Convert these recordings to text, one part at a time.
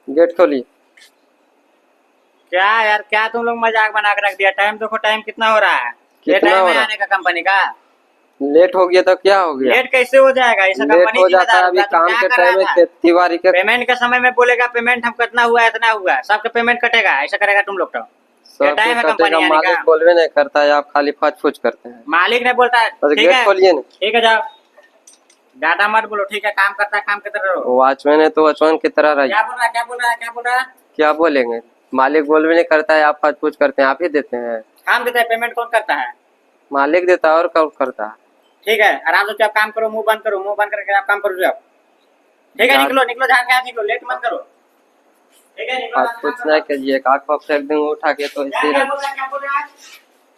Gate खोलिए। क्या यार, क्या तुम लोग मजाक बना के रख दिया। टाइम देखो, टाइम कितना हो रहा है। ये कितना टाइम हो है रहा आने का कंपनी का। लेट हो गया तो क्या हो गया? लेट कैसे हो जाएगा, इसका लेट कंपनी हो जाता जिम्मेदार है, अभी होगा। तुम काम क्या के कर रहा टाइम था? में तिवारी का पेमेंट के समय में बोलेगा पेमेंट हम कितना हुआ है, इतना हुआ, सबका पेमेंट कटेगा। ऐसा करेगा तुम लोग तो। ये सब टाइम है कटेगा। कंपनी आने का। मालिक बोलवे नहीं करता है, आप खाली फच फूच करते हैं। मालिक ने बोलता है बस ठीक गेट है, खोलिए ना। ठीक है जाओ। ज्यादा मत बोलो, ठीक है। काम करता है, काम करते रहो। वॉचमैन है तो वॉचमैन की तरह रहिए। क्या बोल रहा है, क्या बोल रहा है, क्या बोल रहा है? क्या बोलेंगे? मालिक बोलवे नहीं करता है, आप फच फूच करते हैं, आप ही देते हैं। काम देता है, पेमेंट कौन करता है? मालिक देता है और कौन करता है? ठीक है, आराम से आप काम करो, मुंह बंद करो, मुंह बंद करके आप काम करो आप। ठीक है, निकलो निकलो, झाड़ के आप निकलो, लेट मत करो। ठीक है, निकलो। आप कुछ नहीं कीजिए, आँख पाँख फेंक देंगे उठा के तो क्या ऐसे क्या बोल रहा है, क्या बोल रहा है?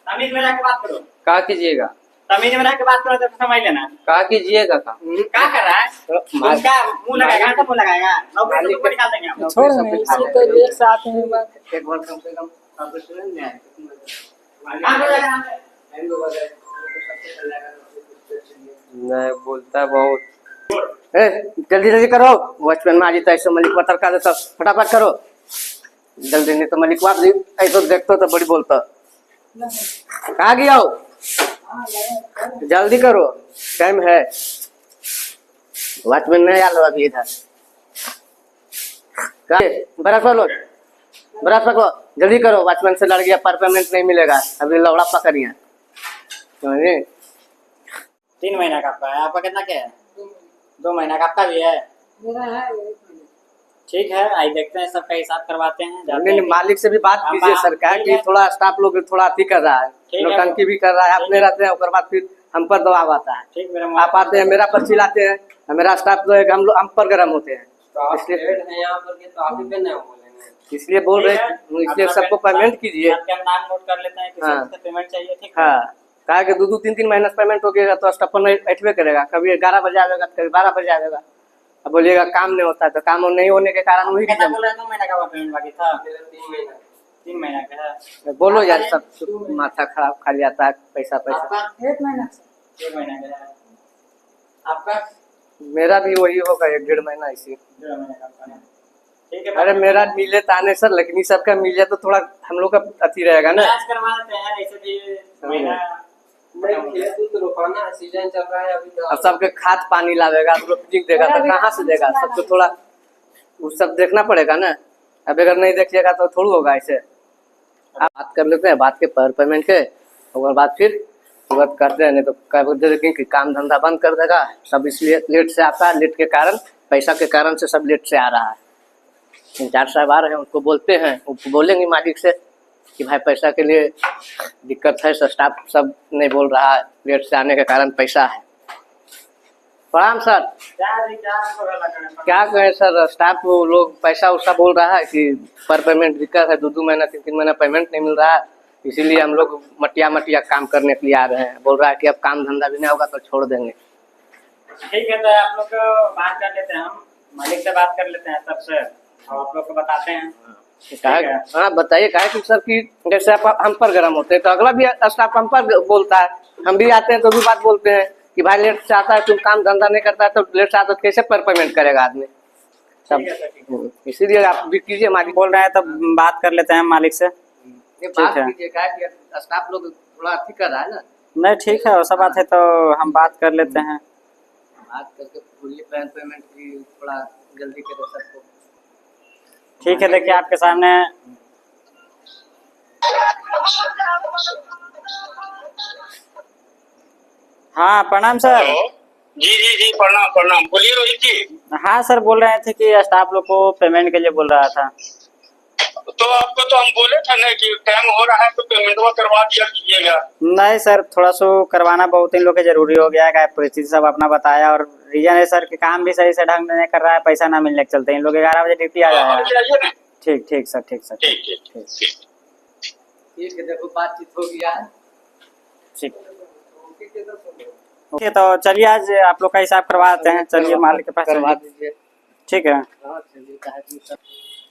तमीज में रह के बात करो। क्या कीजिएगा? तमीज में रह के बात करो तो समझ लेना। क्या कीजिएगा का? क्या कर रहा है? उसका मुंह लगाएगा, ऐसा मुंह लगाएगा। नौकरी से तुमको निकाल देंगे हम। छोड़ नहीं, इसी तो लेट से आते हैं बात। एक बार कम से कम काम कर लेगा हमसे। नहीं बोलता है बहुत। जल्दी जल्दी करो, वॉचमैन में आज ऐसे मलिक पत्थर का देता, फटाफट करो जल्दी, नहीं तो मलिक बाप ऐसे देखते तो बड़ी बोलता। कहाँ गया हो? जल्दी करो, टाइम है। वॉचमैन नहीं आ लो अभी इधर। बरस लो, बरस पकड़ो, जल्दी करो। वॉचमैन से लड़ गया, पर पेमेंट नहीं मिलेगा। अभी लौड़ा पकड़िए। 3 महीना का आपका है। आपका कितना क्या है? 2 महीना का आपका भी है। मेरा है। ठीक है, आई देखते हैं, सबका हिसाब करवाते हैं। जाते नहीं, हैं। मालिक से भी बात कीजिए सरकार की। थोड़ा स्टाफ लोग थोड़ा अति कर रहा है, ठीक है। नौटंकी भी कर रहा है। अपने रहते हैं, उसके बाद फिर हम पर दबाव आता है। ठीक, मेरा आप आते हैं, मेरा पर चिल्लाते हैं, मेरा स्टाफ जो है हम पर गर्म होते हैं। इसलिए यहाँ पर तो आप ही पे नहीं बोलेंगे। इसलिए बोल रहे हैं, इसलिए सबको पेमेंट कीजिए। आपका नाम नोट कर लेते हैं, किसी हाँ। से पेमेंट चाहिए। ठीक है। हाँ, कहा कि 2-2 3-3 महीना पेमेंट हो गया तो स्टाफ पर बैठवे करेगा। कभी 11 बजे आएगा, कभी 12 बजे आएगा। अब बोलिएगा काम नहीं होता है, तो काम नहीं होने के कारण वही कितना रीजन। बोल रहे हैं? 2 महीना का पेमेंट बाकी था। 3 महीना 3 महीना का है। बोलो यार, सब माथा खराब खाली आता है पैसा पैसा। आपका 1 महीना से 1 महीना का है। आपका मेरा भी वही होगा 1-1.5 महीना इसी। 1.5 महीने का आपका है। ठीक है। अरे मेरा मिले ताने सर, लेकिन सबका मिले तो थोड़ा हम लोग का अति रहेगा ना। इलाज करवा देते हैं, ऐसे भी महीना। खेत तो रोपाना है, सीजन चल रहा है अभी तो। अब सबके खाद पानी लावेगा, रोपनी देगा तो कहाँ से देगा? सबको थोड़ा वो सब देखना पड़ेगा ना। अब अगर नहीं देखिएगा तो थोड़ा होगा ऐसे। आप बात कर लेते हैं, बात के पर पेमेंट के, और बाद फिर तुरंत करते हैं। नहीं तो क्या बोलते हैं कि काम धंधा बंद कर देगा। सब इसलिए लेट से आता है, लेट के कारण, पैसा के कारण से सब लेट से आ रहा है। इंचार्ज साहब आ रहे हैं, उनको बोलते हैं, वो बोलेंगे मालिक से कि भाई पैसा के लिए दिक्कत है, स्टाफ सब नहीं बोल रहा है, लेट से आने के कारण पैसा है। प्रणाम सर। क्या कहें सर, स्टाफ लोग पैसा उसा बोल रहा है कि पर पेमेंट दिक्कत है, 2-2 महीना 3-3 महीना पेमेंट नहीं मिल रहा है, इसीलिए हम लोग मटिया काम करने के लिए आ रहे हैं। बोल रहा है कि अब काम धंधा भी नहीं होगा तो छोड़ देंगे। ठीक है, तो आप लोग को बात कर लेते हैं, हम मालिक से बात कर लेते हैं सबसे, और आप लोग को बताते हैं। हाँ बताइए, कहा कि सर कि जैसे आप हम पर गर्म होते हैं तो अगला भी स्टाफ हम पर बोलता है। हम भी आते हैं तो भी बात बोलते हैं कि भाई लेट से आता है, तुम काम धंधा नहीं करता है तो लेट से आता है, कैसे पर पेमेंट करेगा आदमी सब। इसीलिए आप भी कीजिए। मालिक बोल रहे हैं तो बात कर लेते हैं मालिक से। बात कीजिए, कहा कि स्टाफ लोग थोड़ा अति कर रहा है ना। नहीं ठीक है, वैसा बात है तो हम बात कर लेते हैं। बात करके बोलिए पेमेंट की थोड़ा जल्दी करे सबको। ठीक है, देखिए आपके सामने। हाँ प्रणाम सर। जी जी जी, प्रणाम प्रणाम। बोलिए रोहित जी। हाँ सर, बोल रहे थे कि स्टाफ लोग को पेमेंट के लिए बोल रहा था। तो आपको तो हम बोले थे ना कि टाइम हो रहा है तो पेमेंट करवा दिया कीजिएगा। नहीं सर, थोड़ा सा करवाना बहुत इन लोग के जरूरी हो गया है। परिस्थिति सब अपना बताया, और रीजन है सर कि काम भी सही से ढंग नहीं कर रहा है, पैसा ना मिलने के चलते इन लोग 11 बजे ड्यूटी आ जाएगा। ठीक ठीक सर, ठीक सर, ठीक ठीक ठीक। ठीक है, देखो बातचीत हो गया है। ठीक ओके, तो चलिए आज आप लोग का हिसाब करवा देते हैं। चलिए मालिक के पास करवा दीजिए। ठीक है। हाँ चलिए।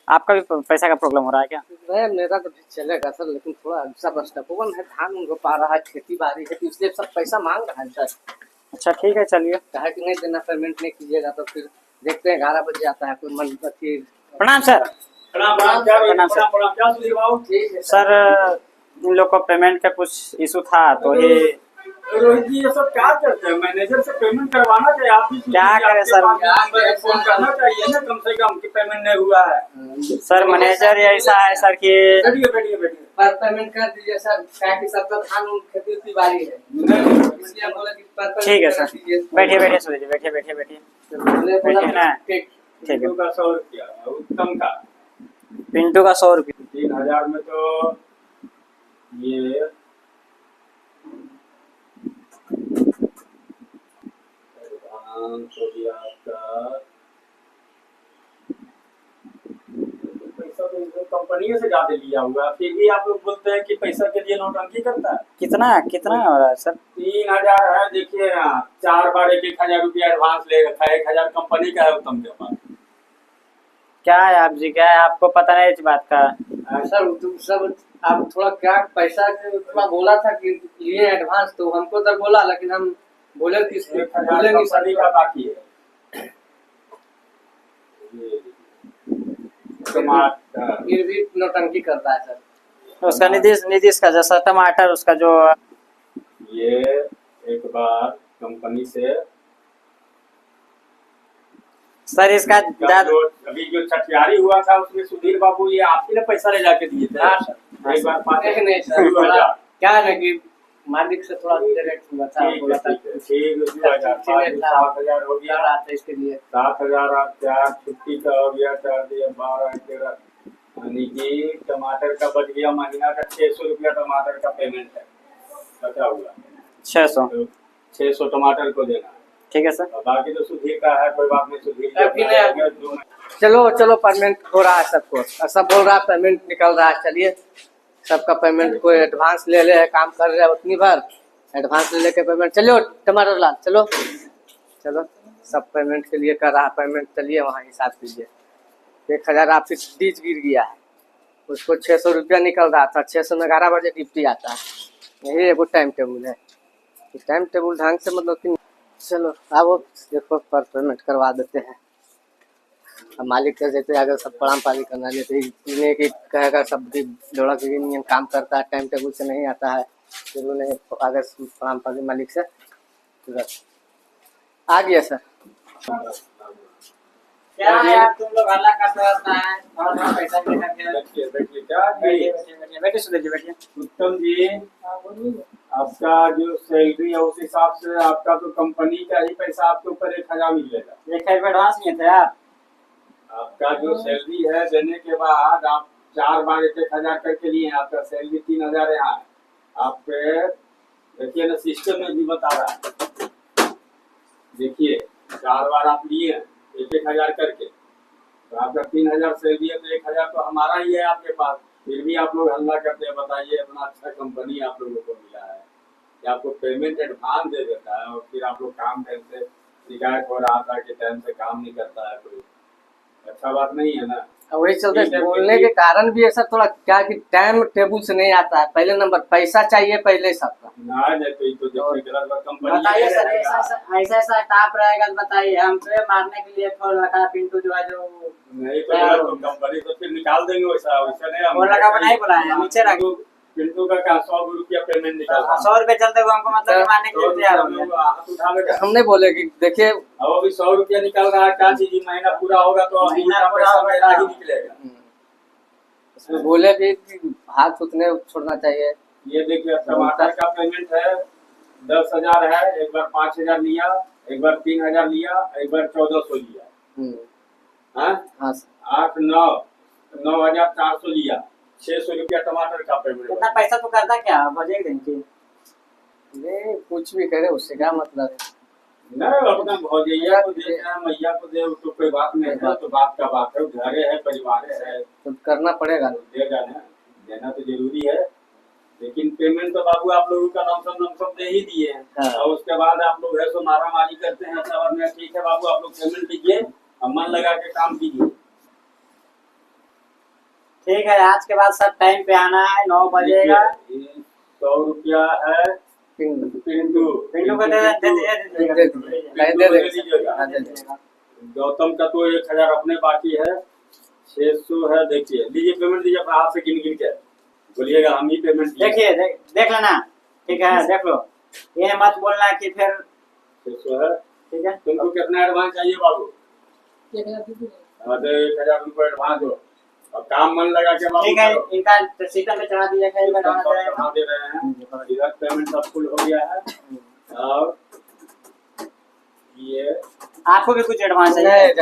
आपका भी पैसा का प्रॉब्लम हो रहा है क्या? नहीं, मेरा तो चलेगा सर, लेकिन थोड़ा सब स्टपोवन है, धान रोपा रहा है, खेती बाड़ी है, तो इसलिए सब पैसा मांग रहा है सर। अच्छा ठीक है, चलिए। कहा कि नहीं देना, पेमेंट नहीं कीजिएगा तो फिर देखते हैं। 11 बजे आता है कोई मन प्रणाम सर। प्रणाम प्रणाम, क्या प्रणाम सर। प्रणाम क्या सुधीर बाबू? ठीक है सर इन लोग को पेमेंट का कुछ इशू था तो ये रोहित जी ये सब क्या करते हैं? मैनेजर से पेमेंट करवाना चाहिए। आप भी क्या करें सर? फोन करना चाहिए ना कम से कम कि पेमेंट नहीं हुआ है। सर मैनेजर ऐसा है सर कि बैठिए बैठिए बैठिए। पर पेमेंट कर दीजिए सर, क्या कि सबका धान उन खेती उतनी बारी है, इसलिए हम बोले कि पर पेमेंट ठीक है कर सर। दीजिए। बैठिए बैठिए सूर्य जी, बैठिए बैठिए बैठिए। बोले बैठिए ना। ठीक। ठीक है। पिंटू का 100 रुपया, उत्तम का पिंटू का 100 रुपये। 3000 में तो ये एडवांस हो गया आपका। पैसा तो इनको कंपनी से ज्यादा लिया हुआ, फिर भी आप लोग बोलते हैं कि पैसा के लिए नौटंकी करता है। कितना कितना हो रहा है सर? 3000 है, देखिए ना, 4 बार 1,000 रुपया एडवांस ले रखा है। 1,000 कंपनी का है उत्तम के पास। क्या है आप जी, क्या है आपको पता नहीं इस बात का? सर सब आप थोड़ा क्या पैसा थोड़ा बोला था कि लिए एडवांस, तो हमको तो बोला, लेकिन हम बोले कि 1,000 बोले नहीं कंपनी सर। का बाकी है। टमाटर फिर भी नौटंकी करता है सर। उसका नीतीश का जैसा टमाटर उसका जो ये एक बार कंपनी से सर इसका जो अभी जो छठियारी हुआ था उसमें सुधीर बाबू ये आप ही ने पैसा ले जाके दिए थे। हाँ सर। एक बार नहीं सर, 2,000। क्या है ना कि मालिक से थोड़ा डायरेक्ट हुआ था, ठीक बोला है था ठीक है, ठीक है, 2,000 7,000 हो क्या गया। रहा था इसके लिए। 7,000 आप 4 छुट्टी का हो गया, 4 दिया 12 13, यानी कि टमाटर का बच गया महीना का 600 रुपया टमाटर का पेमेंट है बचा हुआ। 600। तो 600 टमाटर को देना है। ठीक है सर। और बाकी तो सुधीर का है, कोई बात नहीं। सुधीर अभी नहीं, अभी- का 2 महीने चलो चलो पेमेंट हो रहा है सबको, और सब बोल रहा है पेमेंट निकल रहा है। चलिए सबका पेमेंट, कोई एडवांस ले ले, काम कर रहे हैं उतनी बार एडवांस ले लेके पेमेंट। चलो टमाटर लाल, चलो चलो, सब पेमेंट के लिए कर रहा है पेमेंट। चलिए वहाँ हिसाब कीजिए। 1,000 आपकी डीज गिर गया है, उसको 600 रुपया निकल रहा था। 600 में 11 बजे ड्यूटी आता है। यही एगो टाइम टेबल है। टाइम टेबल ढंग से मतलब कि चलो अब देखो पर पेमेंट करवा देते हैं। अब मालिक कर देते, अगर सब प्रणाम पाली करना लेते इन्हें कि कहेगा सब जोड़ा के नियम काम करता है, टाइम टेबल से नहीं आता है, फिर उन्हें अगर प्रणाम पाली मालिक से तुरंत आ गया सर। क्या यार तुम लोग हल्ला करते रहता है और पैसा नहीं करके। बैठिए बैठिए, क्या बैठिए बैठिए बैठिए सूरज जी, बैठिए। उत्तम जी, आपका जो सैलरी है उस हिसाब से आपका तो कंपनी का ही पैसा आपके ऊपर 1,000 मिलेगा। 1,000 रुपये एडवांस नहीं थे आप? आपका जो सैलरी है देने के बाद आप 4 बार 1,000 करके लिए हैं। आपका सैलरी 3,000 यहाँ है। आप देखिए ना, सिस्टम में भी बता रहा है। देखिए 4 बार आप लिए हैं 1,000 करके, तो आपका 3,000 सैलरी है, तो 1,000 तो हमारा ही है आपके पास। फिर भी आप लोग हल्ला करते हैं। बताइए, अपना अच्छा कंपनी आप लोगों को मिला है कि आपको पेमेंट एडवांस दे देता है और फिर आप लोग काम टाइम से, शिकायत हो रहा था कि टाइम से काम नहीं करता है कोई। अच्छा बात नहीं है ना। वही चलते बोलने के कारण भी ऐसा थोड़ा क्या कि टाइम टेबल से नहीं आता है। पहले नंबर पैसा चाहिए पहले सबका। ना नहीं तो देखिए गलत बात। कंपनी बताइए सर, ऐसा स्टाफ रहेगा तो बताइए। हम पे मारने के लिए फोन लगा पिंटू जो है जो नहीं तो गलत, तो कंपनी तो फिर निकाल देंगे। वैसा वैसा नहीं। फोन लगा बनाई बुलाया नीचे रख। पिंटू का क्या 100 रुपया पेमेंट निकाल 100 रुपये चलते हुए हमको मतलब कि मारने के लिए तैयार हो गया। हाथ उठाने का। हमने बोले कि देखिए अब अभी 100 रुपया निकल रहा है, क्या चीज महीना पूरा होगा तो अभी महीना उनका पूरा पैसा होगा। मेरा ही निकलेगा। उसमें बोले भी कि हाथ उतने छोड़ना चाहिए। ये देखिए, टमाटर का पेमेंट है 10,000 है। एक बार 5,000 लिया, एक बार 3,000 लिया, एक बार 1,400 लिया। हाँ, हाँ 8 9 9,400 लिया। 600 रुपया टमाटर का पेमेंट। इतना पैसा तो करता क्या बजे दिन की? नहीं कुछ भी करे उससे क्या मतलब है। नहीं, अपना भौजैया को दे, मैया को दे, तो कोई बात नहीं है। तो बात का बात है, घरे है, परिवार है, तो करना पड़ेगा। देगा ना, देना तो जरूरी है। लेकिन पेमेंट तो बाबू आप लोगों का लमसम दे ही दिए हैं। हाँ। और उसके बाद आप लोग है सो मारा मारी करते हैं। सब आदमी ठीक है बाबू, आप लोग पेमेंट लीजिए और मन लगा के काम कीजिए। ठीक है, आज के बाद सब टाइम पे आना है, 9 बजेगा। 100 रुपया है पिंटू पिंटू को दे दे दीजिएगा। गौतम का तो 1,000 अपने बाकी है। 600 है, देखिए लीजिए पेमेंट दीजिए अपना हाथ से गिन गिन के बोलिएगा हम ही पेमेंट देखिए देख लेना, ठीक है, देख लो, ये मत बोलना कि फिर 600 है। ठीक है। तुमको कितना एडवांस चाहिए बाबू? हाँ तो 1000 रुपये एडवांस दो और काम मन लगा के बाबू ठीक है, करो। इनका सिस्टम पे चढ़ा दीजिएगा, इनका डालना सब चाहेगा। बढ़ा दे रहे हैं, इधर पेमेंट सब फुल हो गया है और ये आपको भी कुछ एडवांस है? नहीं